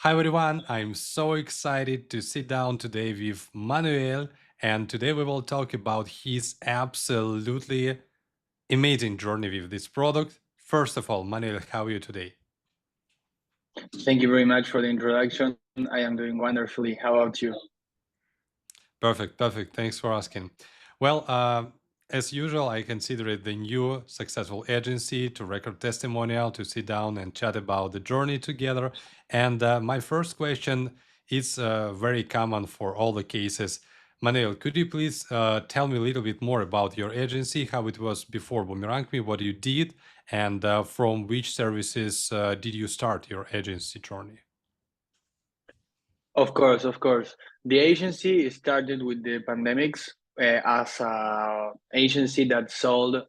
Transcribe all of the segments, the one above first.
Hi everyone, I'm so excited to sit down today with Manuel, and today we will talk about his absolutely amazing journey with this product. First of all, Manuel, how are you today? Thank you very much for the introduction. I am doing wonderfully. How about you? Perfect, perfect. Thanks for asking. Well, as usual, I consider it the new successful agency to record testimonial, to sit down and chat about the journey together. And my first question is very common for all the cases. Manuel, could you please tell me a little bit more about your agency, how it was before Boomerangme, what you did, and from which services did you start your agency journey? Of course. The agency started with the pandemics as an agency that sold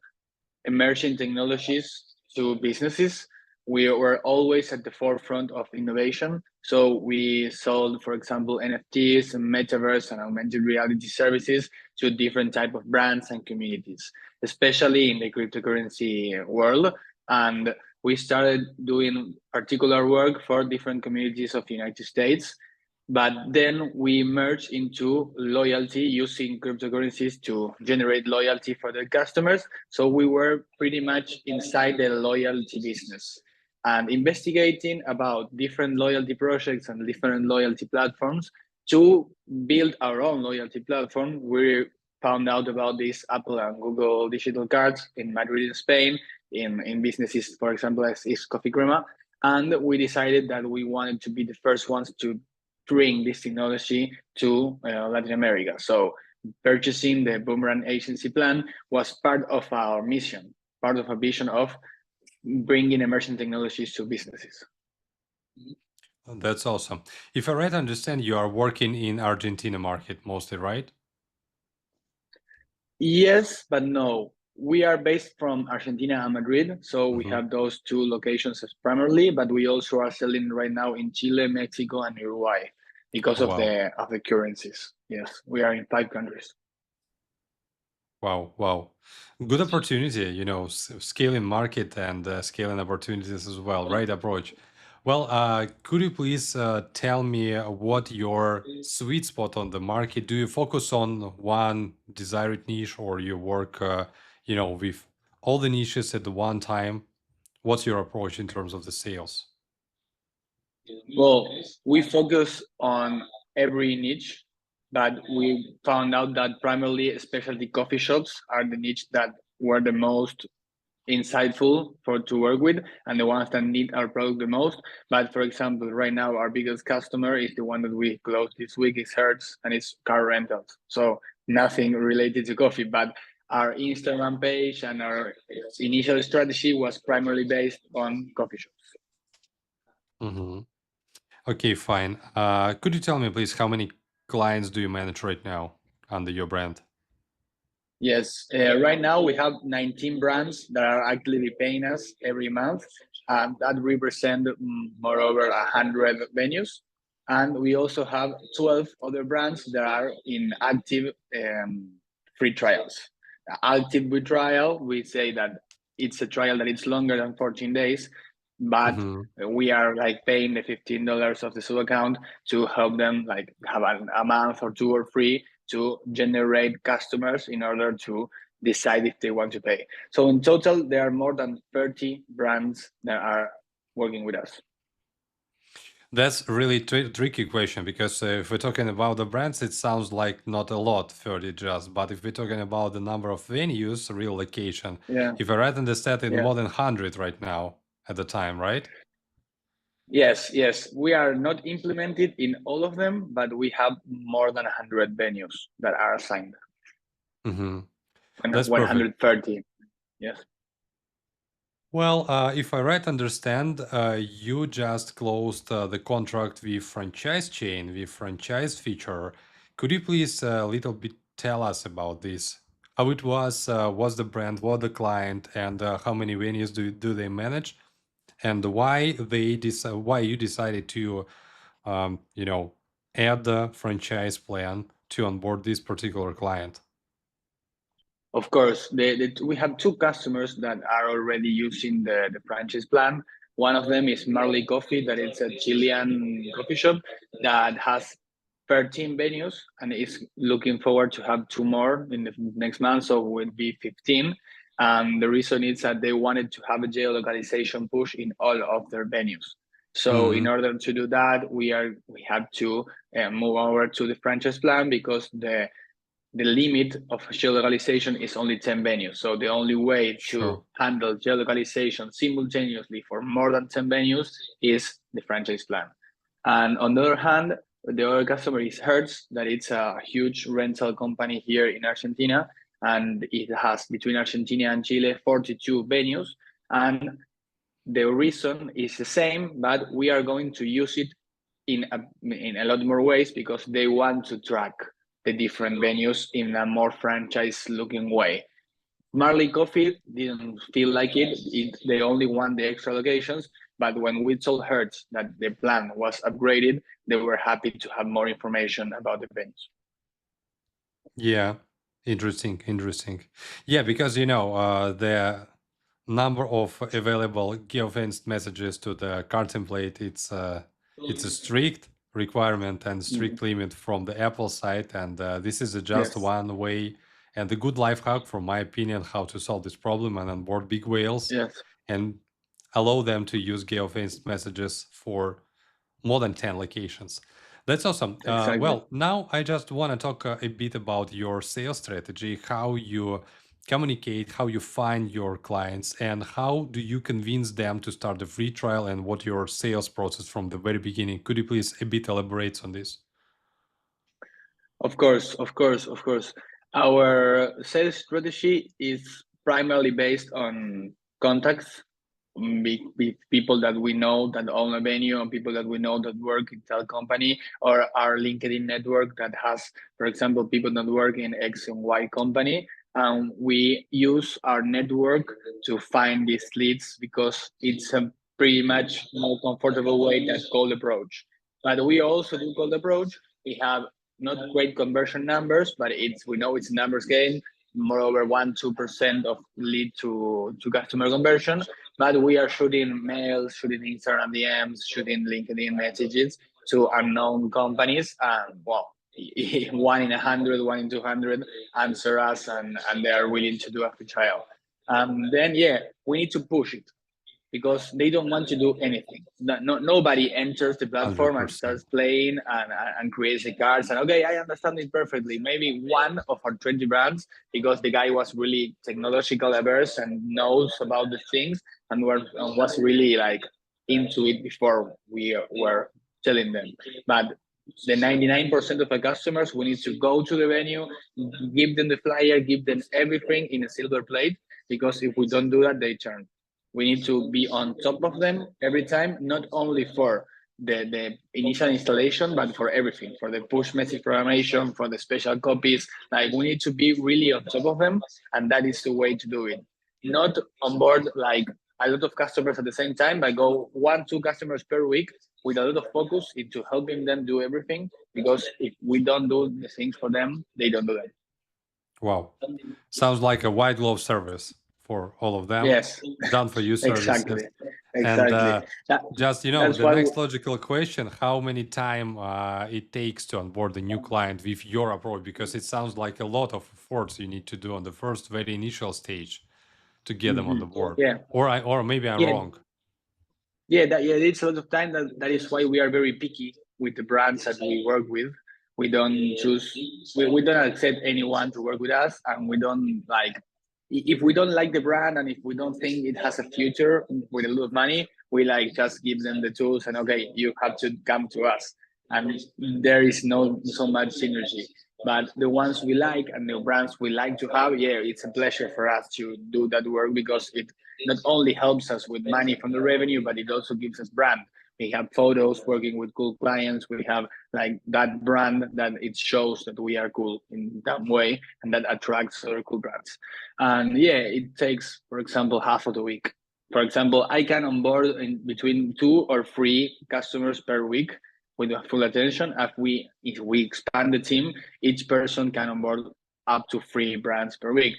emerging technologies to businesses. We were always at the forefront of innovation. So we sold, for example, NFTs and metaverse and augmented reality services to different type of brands and communities, especially in the cryptocurrency world. And we started doing particular work for different communities of the United States, but then we merged into loyalty using cryptocurrencies to generate loyalty for the customers. So we were pretty much inside the loyalty business and investigating about different loyalty projects and different loyalty platforms to build our own loyalty platform. We found out about these Apple and Google digital cards in Madrid, in Spain, in businesses, for example, as is Coffee Crema. And we decided that we wanted to be the first ones to bring this technology to Latin America. So purchasing the Boomerang agency plan was part of our mission, part of our vision of bringing emerging technologies to businesses. That's awesome. If I right understand, you are working in Argentina market mostly, right? Yes, but no. We are based from Argentina and Madrid, so we Hmm. have those two locations as primarily, but we also are selling right now in Chile, Mexico, and Uruguay because Oh, wow. of the currencies. Yes, we are in 5 countries. Wow, wow. Good opportunity, scaling market and scaling opportunities as well. Right approach. Well, could you please tell me what your sweet spot on the market? Do you focus on one desired niche or you work, with all the niches at the one time? What's your approach in terms of the sales? Well, we focus on every niche, but we found out that primarily specialty coffee shops are the niche that were the most insightful for to work with and the ones that need our product the most. But for example, right now our biggest customer is the one that we closed this week is Hertz and it's car rentals. So nothing related to coffee, but our Instagram page and our initial strategy was primarily based on coffee shops. Hmm. Okay, fine. Could you tell me, please, how many clients do you manage right now under your brand? Yes, right now we have 19 brands that are actively paying us every month, and that represent moreover 100 venues. And we also have 12 other brands that are in active free trials. Active free trial, we say that it's a trial that it's longer than 14 days, but Hmm. we are like paying the $15 of the sub account to help them like have a month or two or free to generate customers in order to decide if they want to pay. So in total, there are more than 30 brands that are working with us. That's a really tricky question because if we're talking about the brands, it sounds like not a lot, 30 just. But if we're talking about the number of venues, real location, Yeah, if I right understand it, yeah. more than 100 right now at the time, right? Yes. We are not implemented in all of them, but we have more than 100 venues that are assigned. Hmm. That's perfect. 130. Yes. Well, if I right understand, you just closed the contract with franchise chain, with franchise feature. Could you please a little bit tell us about this? How it was the brand, what the client, and how many venues do they manage, and why why you decided to, um, you know, add the franchise plan to onboard this particular client? Of course, we have two customers that are already using the franchise plan. One of them is Marley Coffee, that it's a Chilean coffee shop that has 13 venues and is looking forward to have two more in the next month, so it will be 15. The reason is that they wanted to have a geolocalization push in all of their venues. So in Mhm. order to do that, we have to move over to the franchise plan, because the limit of geolocalization is only 10 venues. So the only way Sure. to handle geolocalization simultaneously for more than 10 venues is the franchise plan. And on the other hand, the other customer is Hertz, that it's a huge rental company here in Argentina. And it has, between Argentina and Chile, 42 venues. And the reason is the same, but we are going to use it in a lot more ways, because they want to track the different venues in a more franchise looking way. Marley Coffee didn't feel like they only want the extra locations, but when we told Hertz that the plan was upgraded, they were happy to have more information about the venues. Yeah, interesting, interesting. Yeah, because the number of available geofenced messages to the card template, it's a strict requirement and strict limit from the Apple side, and this is just Yes. one way and a good life hack, from my opinion, how to solve this problem and onboard big whales Yes. and allow them to use geofenced messages for more than 10 locations. That's awesome. Exactly. Well, now I just want to talk a bit about your sales strategy, how you communicate, how you find your clients, and how do you convince them to start a free trial, and what your sales process from the very beginning. Could you please a bit elaborate on this? Of course, of course, of course. Our sales strategy is primarily based on contacts, with people that we know that own a venue, and people that we know that work in tel company, or our LinkedIn network that has, for example, people that work in X and Y company. And we use our network to find these leads, because it's a pretty much more comfortable way than cold approach. But we also do cold approach. We have not great conversion numbers, but we know it's a numbers game. Moreover, 1-2% of lead to customer conversion. But we are shooting mails, shooting Instagram DMs, shooting LinkedIn messages to unknown companies, and well, 1 in 100, 1 in 200 answer us, and they are willing to do a free trial. Then yeah, we need to push it, because they don't want to do anything. Nobody enters the platform and 100%. starts playing and creates the cards. And okay, I understand it perfectly. Maybe one of our 20 brands, because the guy was really technological averse and knows about the things, and was really like into it before we were telling them. But the 99% of the customers, we need to go to the venue, give them the flyer, give them everything in a silver plate, because if we don't do that, they turn. We need to be on top of them every time, not only for the initial installation, but for everything, for the push message programmation, for the special copies. Like, we need to be really on top of them, and that is the way to do it. Not on board like a lot of customers at the same time, but go 1-2 customers per week with a lot of focus into helping them do everything. Because if we don't do the things for them, they don't do them. Wow. Sounds like a white glove service for all of them, Yes, done for you exactly, services. And exactly. That, just, that's the why. next logical question, how many time it takes to onboard a new client with your approach? Because it sounds like a lot of efforts you need to do on the first very initial stage to get them on the board. Yeah, Or maybe I'm yeah, wrong. yeah. It's a lot of time. That is why we are very picky with the brands that we work with. We don't choose. We don't accept anyone to work with us, and we don't like. If we don't like the brand, and if we don't think it has a future with a lot of money, we like just give them the tools, and okay, you have to come to us. And there is no so much synergy. But the ones we like and the brands we like to have, yeah, it's a pleasure for us to do that work, because it not only helps us with money from the revenue, but it also gives us brand. We have photos working with cool clients. We have like that brand that it shows that we are cool in that way, and that attracts other cool brands. And yeah, it takes, for example, half of the week. For example, I can onboard in between 2 or 3 customers per week with full attention. If we expand the team, each person can onboard up to 3 brands per week.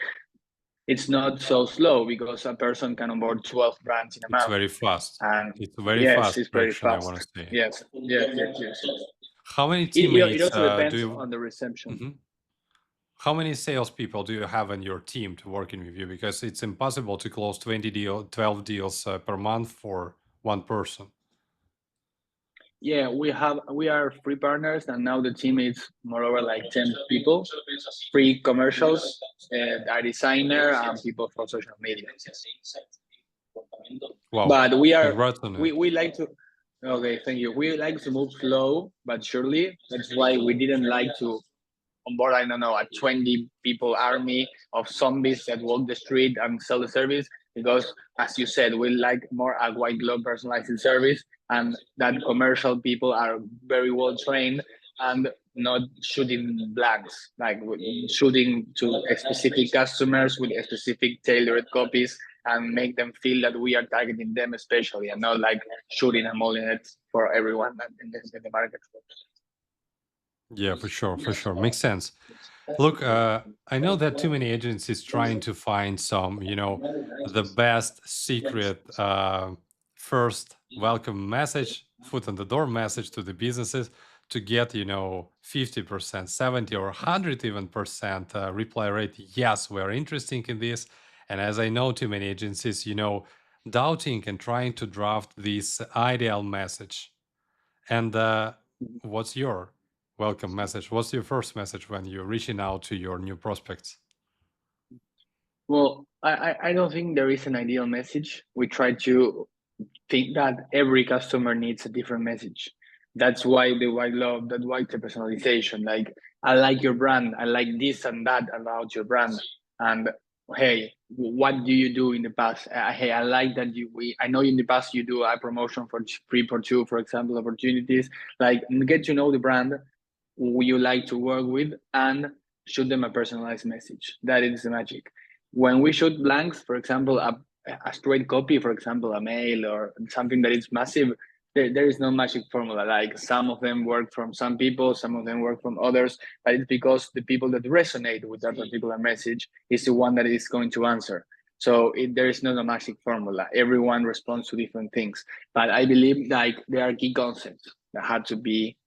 it's not so slow because a person can onboard 12 brands in a It's month. very fast. And It's a very yes, fast it's very direction, I fast. want to say. Yes, yes, yes, yes. How many It teammates also do depends you? on the reception. Mhm. How many salespeople do you have in your team to working with you? Because it's impossible to close 12 deals per month for one person. Yeah, we are free partners, and now the team is moreover like 10 people, free commercials, a designer, and people for social media. Wow, But we are congrats on it. we like to. Okay, thank you. We like to move slow but surely. That's why we didn't like to onboard, I don't know, a 20 people army of zombies that walk the street and sell the service, because as you said, we like more a white glove personalized service, and that commercial people are very well trained and not shooting blanks, like shooting to specific customers with specific tailored copies, and make them feel that we are targeting them especially, and not like shooting and molding it for everyone in the market. Yeah, for sure, for sure. Makes sense. Look, I know that too many agencies trying to find some, the best secret first welcome message, foot on the door message to the businesses to get, 50%, 70 or 100 even percent reply rate. Yes, we're interested in this. And as I know too many agencies, doubting and trying to draft this ideal message. And what's your welcome message? What's your first message when you're reaching out to your new prospects? Well, I don't think there is an ideal message. We try to think that every customer needs a different message. That's why the white love, that white the personalization. Like, I like your brand. I like this and that about your brand. And hey, what do you do in the past? Hey, I like that you. I know in the past you do a promotion for free for two, for example, opportunities. Like, get to know the brand who you like to work with, and shoot them a personalized message. That is the magic. When we shoot blanks, for example, a straight copy, for example, a mail or something that is massive, there is no magic formula. Like, some of them work from some people, some of them work from others, but it's because the people that resonate with that particular message is the one that is going to answer. So there is not a magic formula. Everyone responds to different things. But I believe like there are key concepts that had to be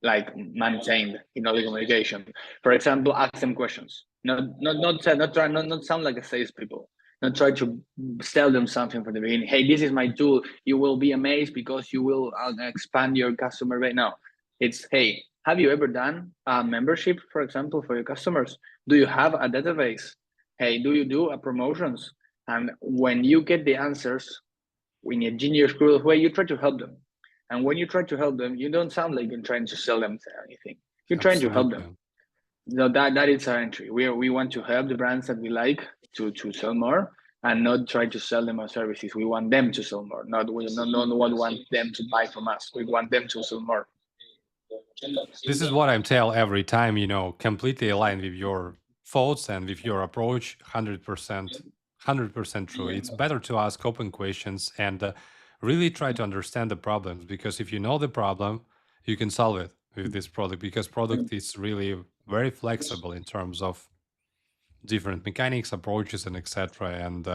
like maintained in all the communication. For example, ask them questions. Not sound like a salespeople. Not try to sell them something from the beginning. Hey, this is my tool. You will be amazed because you will expand your customer base. No, it's hey, have you ever done a membership, for example, for your customers? Do you have a database? Hey, do you do a promotions? And when you get the answers in a genius cruel way, you try to help them. And when you try to help them, you don't sound like you're trying to sell them anything. You're trying to help them. Absolutely. So that is our entry. We want to help the brands that we like to sell more, and not try to sell them our services. We want them to sell more. We not want them to buy from us. We want them to sell more. This is what I'm tell every time, completely aligned with your thoughts and with your approach, 100% true. It's better to ask open questions and really try to understand the problems, because if you know the problem, you can solve it with this product, because product is really very flexible in terms of different mechanics, approaches, and etc. And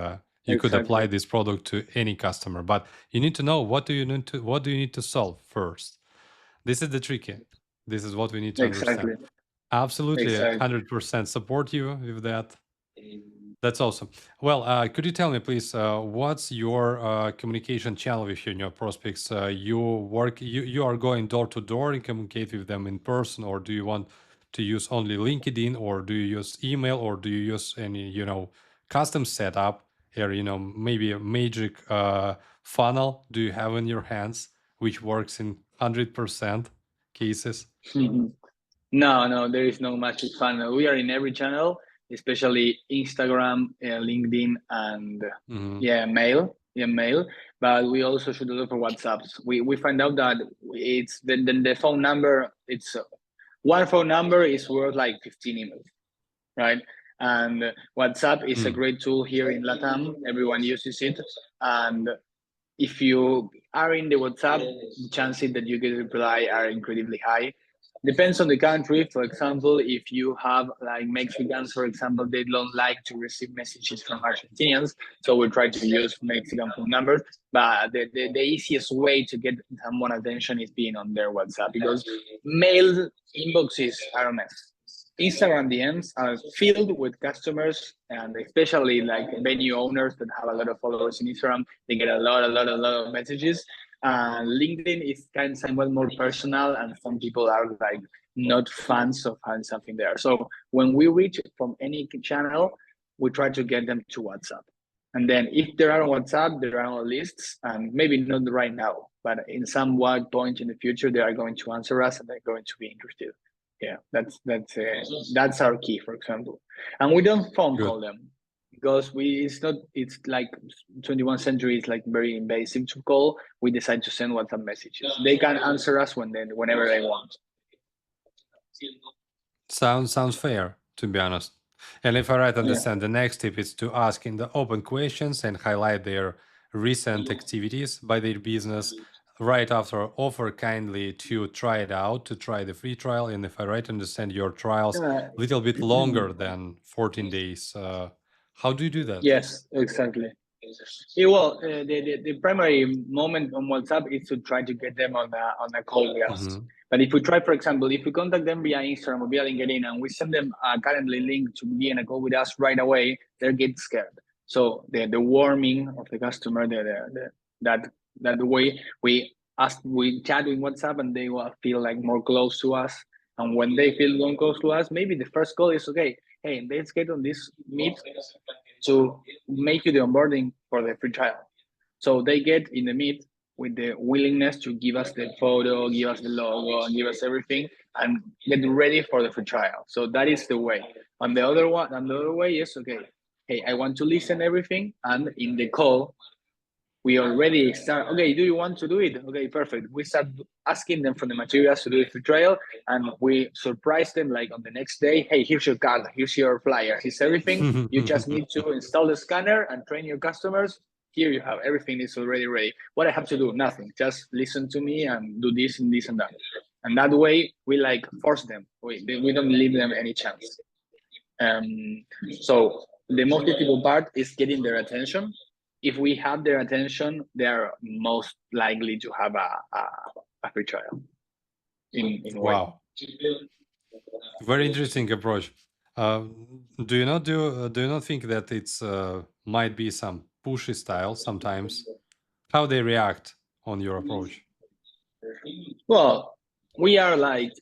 you could apply Exactly. this product to any customer, but you need to know what do you need to solve first. This is the tricky. This is what we need to understand. Exactly. Absolutely, Exactly. 100% support you with that. That's awesome. Well, could you tell me, please, what's your communication channel with your new prospects? You are going door to door and communicate with them in person, or do you want to use only LinkedIn, or do you use email, or do you use any, custom setup here, maybe a magic funnel do you have in your hands, which works in 100% cases? No, there is no magic funnel. We are in every channel, especially Instagram, LinkedIn, and Hmm. yeah, mail. Yeah, mail. But we also should look for WhatsApps. We find out that it's the phone number. It's one phone number is worth like 15 emails, right? And WhatsApp is a Mm. great tool here in Latam. Everyone uses it, and if you are in the WhatsApp, the chances that you get a reply are incredibly high. Depends on the country. For example, if you have like Mexicans, for example, they don't like to receive messages from Argentinians, so we try to use Mexican phone numbers. But the easiest way to get someone attention is being on their WhatsApp, because mail inboxes are a mess. Instagram DMs are filled with customers, and especially like venue owners that have a lot of followers in Instagram. They get a lot of messages. LinkedIn is kind of somewhat more personal, and some people are like not fans of having something there. So when we reach from any channel, we try to get them to WhatsApp. And then if they are on WhatsApp, they are on lists, and maybe not right now, but in some point in the future, they are going to answer us and they're going to be interested. Yeah, that's our key, for example. And we don't phone Good. call them, because it's like 21st century is like very invasive to call. We decide to send WhatsApp messages. They can answer us whenever they want. Sounds fair, to be honest. And if I right Yeah. understand, the next tip is to ask in the open questions and highlight their recent activities by their business. Right after, offer kindly to try it out, to try the free trial. And if I right understand, your trials Uh, a little bit longer than 14 days. How do you do that? yes, exactly. Yeah, well, the primary moment on WhatsApp is to try to get them on a call with us. Mhm. But if we try, for example, if we contact them via Instagram or via LinkedIn and we send them a Calendly link to be in a call with us right away, they get scared. So the warming of the customer, that way we chat in WhatsApp and they will feel like more close to us. And when they feel more close to us, maybe the first call is okay. Hey, let's get on this meet to make you the onboarding for the free trial. So they get in the meet with the willingness to give us the photo, give us the logo, and give us everything, and get ready for the free trial. So that is the way. And the other way is okay. Hey, I want to listen everything, and in the call, we already start. Okay, do you want to do it? Okay, perfect. We start asking them for the materials to do the free trial, and we surprise them like on the next day. Hey, here's your card, here's your flyer, here's everything. You just need to install the scanner and train your customers. Here you have everything is already ready. What I have to do? Nothing. Just listen to me and do this and this and that. And that way we like force them. We don't leave them any chance. So the most difficult part is getting their attention. If we have their attention, they are most likely to have a free trial in a way. Wow. Very interesting approach. Uh, do you not think that it's might be some pushy style sometimes? How they react on your approach? Well, we are like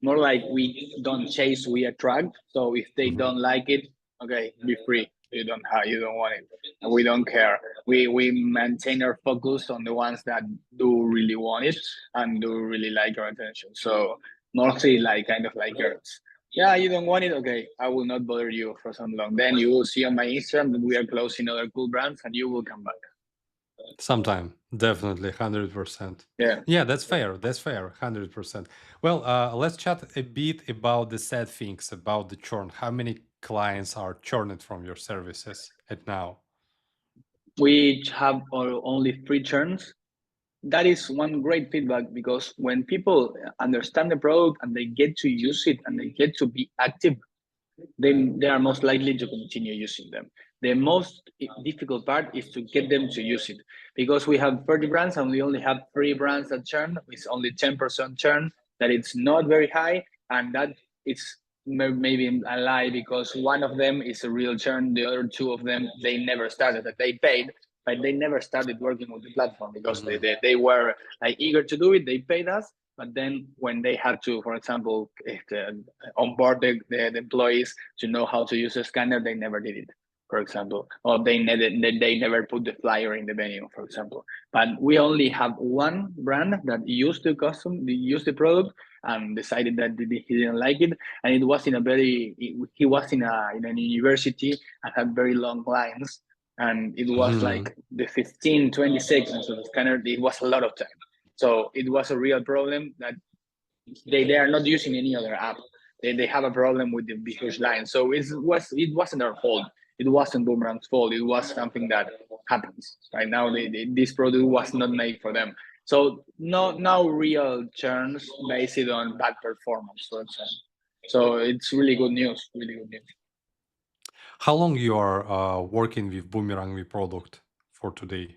more like we don't chase, we attract. So if they Mhm. don't like it, okay, be free. You don't want it. And we don't care. We maintain our focus on the ones that do really want it and do really like our attention. So mostly like kind of like girls. Yeah, you don't want it. Okay, I will not bother you for some long. Then you will see on my Instagram that we are closing other cool brands, and you will come back. Sometime, definitely, 100%. Yeah. Yeah, that's fair. That's fair, 100%. Well, let's chat a bit about the sad things about the churn. How many clients are churned from your services at now? We have only three churns. That is one great feedback, because when people understand the product and they get to use it and they get to be active, then they are most likely to continue using them. The most difficult part is to get them to use it, because we have 30 brands and we only have three brands that churn. It's only 10% churn. That it's not very high, and that it's maybe a lie, because one of them is a real churn. The other two of them, they never started. That they paid, but they never started working with the platform, because Mhm. they were like eager to do it. They paid us, but then when they had to, for example, onboard the employees to know how to use a scanner, they never did it, for example, or they never put the flyer in the venue, for example. But we only have one brand that used the product and decided that he didn't like it, and it was he was in a university and had very long lines, and it was Mhm. like the 15, 20 seconds of the scanner. It was a lot of time. So it was a real problem that they are not using any other app. They have a problem with the huge line. So it wasn't our fault. It wasn't Boomerang's fault. It was something that happens right now. This product was not made for them. So no real churns based on bad performance, for example. So it's really good news. Really good news. How long you are working with Boomerangme product for today?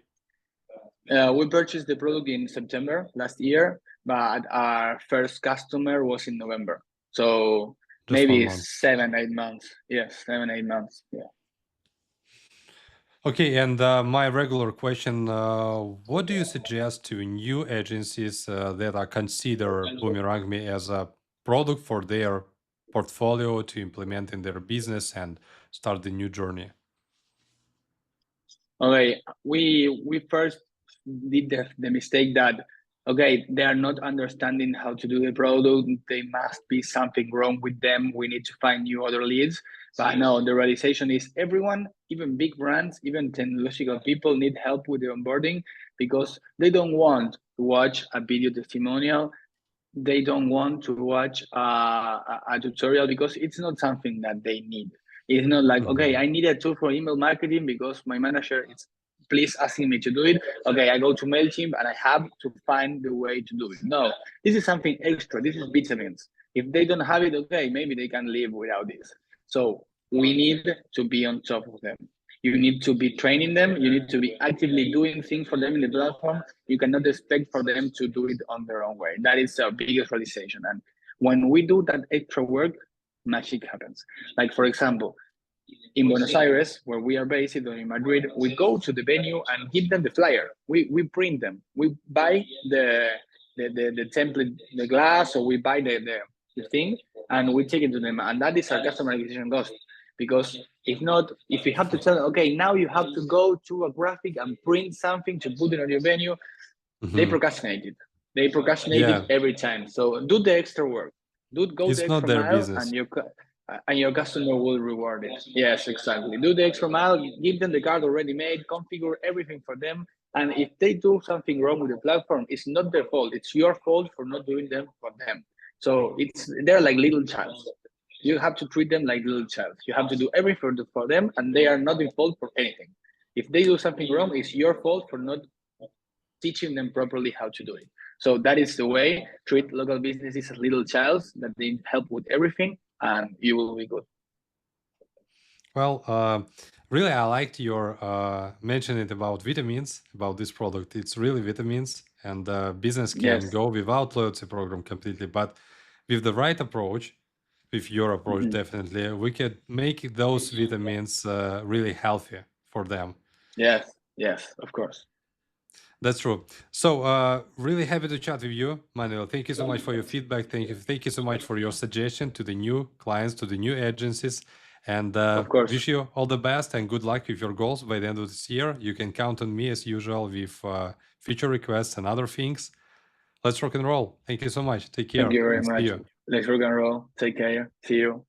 We purchased the product in September last year, but our first customer was in November. So Just one maybe month. 7, 8 months. Yes, 7, 8 months. Yeah. Okay, and my regular question, what do you suggest to new agencies that are consider Boomerangme as a product for their portfolio to implement in their business and start the new journey? Okay, we first did the mistake that okay, they are not understanding how to do the product. There must be something wrong with them. We need to find new other leads. But no, the realization is everyone, even big brands, even technological people, need help with the onboarding because they don't want to watch a video testimonial. They don't want to watch a tutorial because it's not something that they need. It's not like, okay, Mhm. I need a tool for email marketing because my manager is please asking me to do it. Okay, I go to MailChimp and I have to find the way to do it. No, this is something extra. This is vitamins. If they don't have it, okay, maybe they can live without this. So we need to be on top of them. You need to be training them. You need to be actively doing things for them in the platform. You cannot expect for them to do it on their own way. That is our biggest realization. And when we do that extra work, magic happens. Like, for example, in Buenos Aires, where we are based, or in Madrid, we go to the venue and give them the flyer. We print them. We buy the template, the glass, or we buy the thing, and we take it to them. And that is our customer acquisition cost. Because if not, if we have to tell them, okay, now you have to go to a graphic and print something to put it on your venue, they Mhm. procrastinate it. They procrastinate it Yeah, every time. So do the extra work. Do go the it's not extra their mile, business. and your customer will reward it. Yes, exactly. Do the extra mile. Give them the card already made. Configure everything for them. And if they do something wrong with the platform, it's not their fault. It's your fault for not doing them for them. So they're like little child. You have to treat them like little child. You have to do everything for them, and they are not in fault for anything. If they do something wrong, it's your fault for not teaching them properly how to do it. So that is the way. Treat local businesses as little childs that they help with everything, and you will be good. Well, really, I liked your mentioning about vitamins about this product. It's really vitamins, and business can Yes. go without loyalty program completely. But with the right approach, with your approach, Mhm. definitely, we could make those vitamins really healthy for them. Yes. Yes. Of course. That's true. So, really happy to chat with you, Manuel. Thank you so much for your feedback. Thank you so much for your suggestion to the new clients, to the new agencies, and Of course. wish you all the best and good luck with your goals by the end of this year. You can count on me as usual with future requests and other things. Let's rock and roll. Thank you so much. Take Thank care you very and see much. you. Let's rock and roll. Take care. See you.